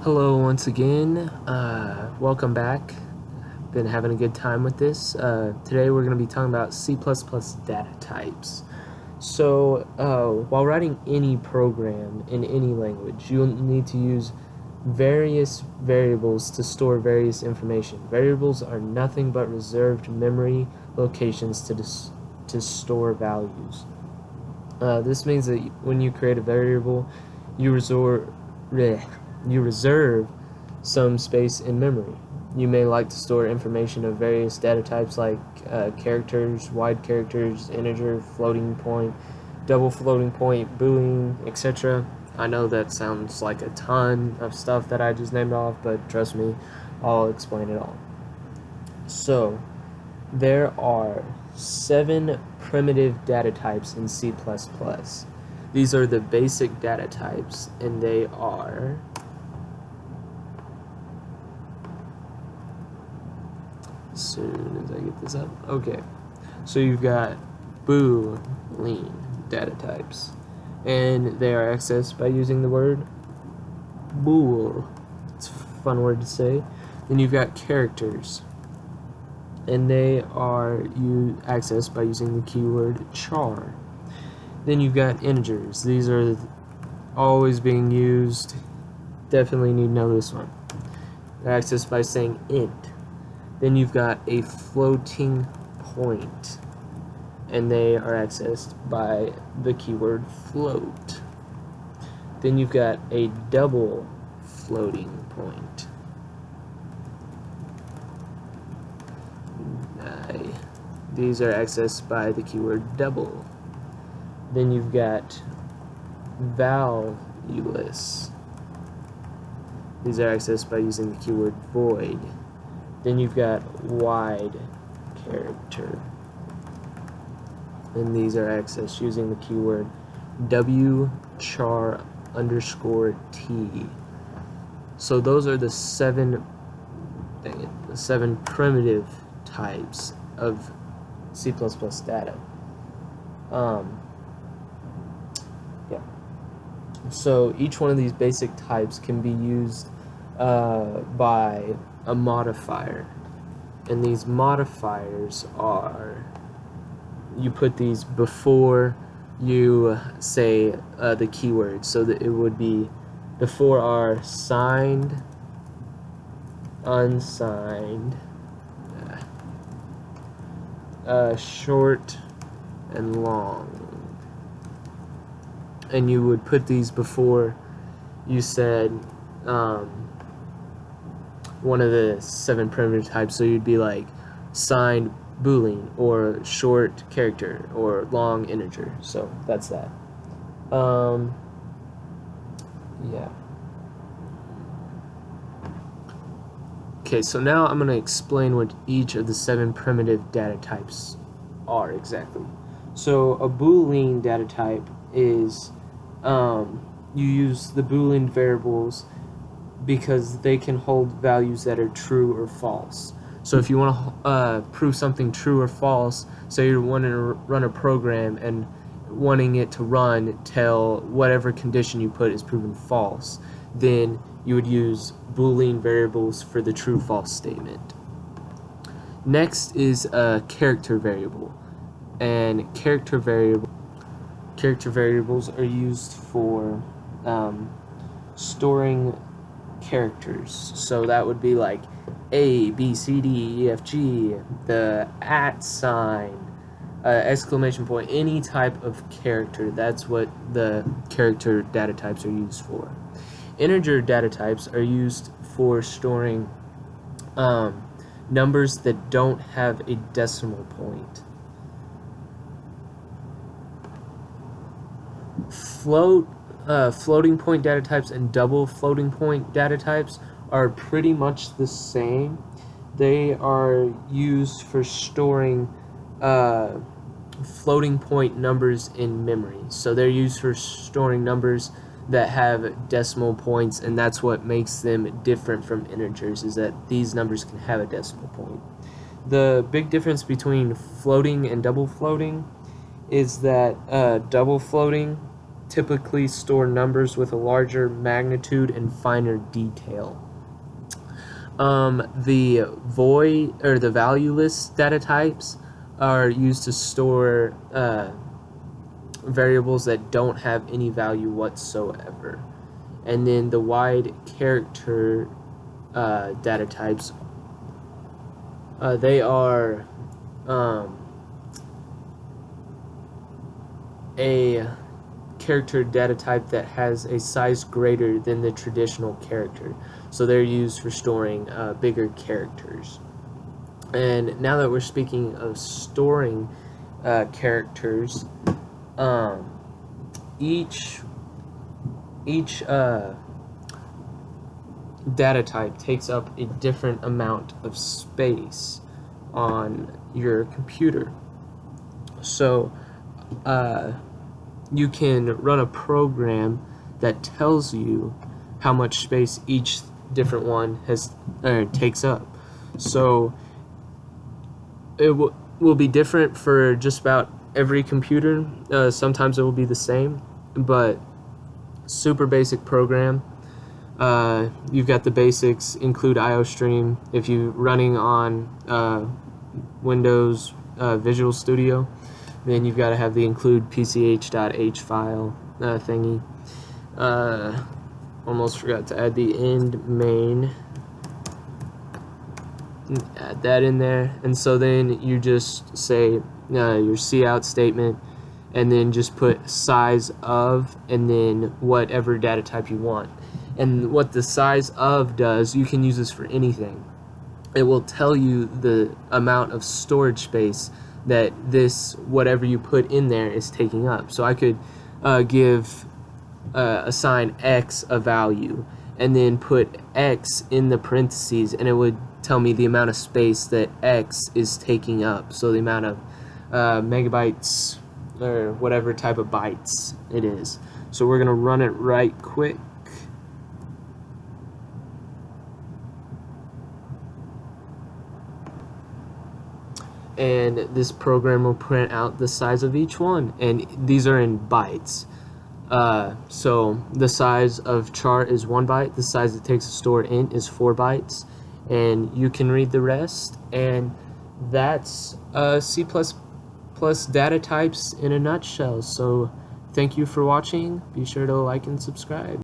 Hello once again, welcome back. Been having a good time with this. Today we're going to be talking about C++ data types. So while writing any program in any language, you'll need to use various variables to store various information. Variables are nothing but reserved memory locations to store values. This means that when you create a variable, you reserve some space in memory. You may like to store information of various data types like characters, wide characters, integer, floating point, double floating point, boolean, etc. I know that sounds like a ton of stuff that I just named off, but trust me, I'll explain it all. So, there are 7 primitive data types in C++. These are the basic data types, and they are as soon as I get this up. Okay, so you've got Boolean data types, and they are accessed by using the word bool. It's a fun word to say. Then you've got characters, and they are accessed by using the keyword char. Then you've got integers. These are always being used. Definitely need to know this one. They're accessed by saying int. Then you've got a floating point, and they are accessed by the keyword float. Then you've got a double floating point. These are accessed by the keyword double. Then you've got valueless. These are accessed by using the keyword void. Then you've got wide character, and these are accessed using the keyword wchar_t. So those are the 7 primitive types of C++ data. So each one of these basic types can be used by a modifier, and these modifiers are, you put these before you say the keyword, so that it would be before are signed, unsigned, short, and long. And you would put these before you said one of the 7 primitive types, so you'd be like signed boolean, or short character, or long integer. So that's that. Yeah. Okay, so now I'm going to explain what each of the 7 primitive data types are exactly. So a boolean data type is you use the boolean variables because they can hold values that are true or false. So if you want to prove something true or false, say you're wanting to run a program and wanting it to run till whatever condition you put is proven false, then you would use boolean variables for the true-false statement. Next is a character variable, and character variables are used for storing characters. So that would be like A, B, C, D, E, F, G, the @ sign, exclamation point, any type of character. That's what the character data types are used for. Integer data types are used for storing numbers that don't have a decimal point. Floating point data types and double floating point data types are pretty much the same. They are used for storing floating point numbers in memory. So they're used for storing numbers that have decimal points, and that's what makes them different from integers, is that these numbers can have a decimal point. The big difference between floating and double floating is that double floating typically store numbers with a larger magnitude and finer detail. The void or the valueless data types are used to store variables that don't have any value whatsoever. And then the wide character data types, they are a character data type that has a size greater than the traditional character. So they're used for storing bigger characters. And now that we're speaking of storing characters, each data type takes up a different amount of space on your computer. So you can run a program that tells you how much space each different one has takes up. So it will be different for just about every computer. Sometimes it will be the same, but super basic program. You've got the basics, include IOStream. If you're running on Windows Visual Studio, then you've got to have the include pch.h file thingy. Almost forgot to add the end main. Add that in there, and so then you just say your cout statement, and then just put size of, and then whatever data type you want. And what the size of does, you can use this for anything. It will tell you the amount of storage space that this whatever you put in there is taking up. So I could assign x a value, and then put x in the parentheses, and it would tell me the amount of space that x is taking up. So the amount of megabytes or whatever type of bytes it is. So we're gonna run it right quick. And this program will print out the size of each one, and these are in bytes. So the size of chart is 1 byte, the size it takes to store int is 4 bytes, and you can read the rest. And that's C++ data types in a nutshell. So thank you for watching. Be sure to like and subscribe.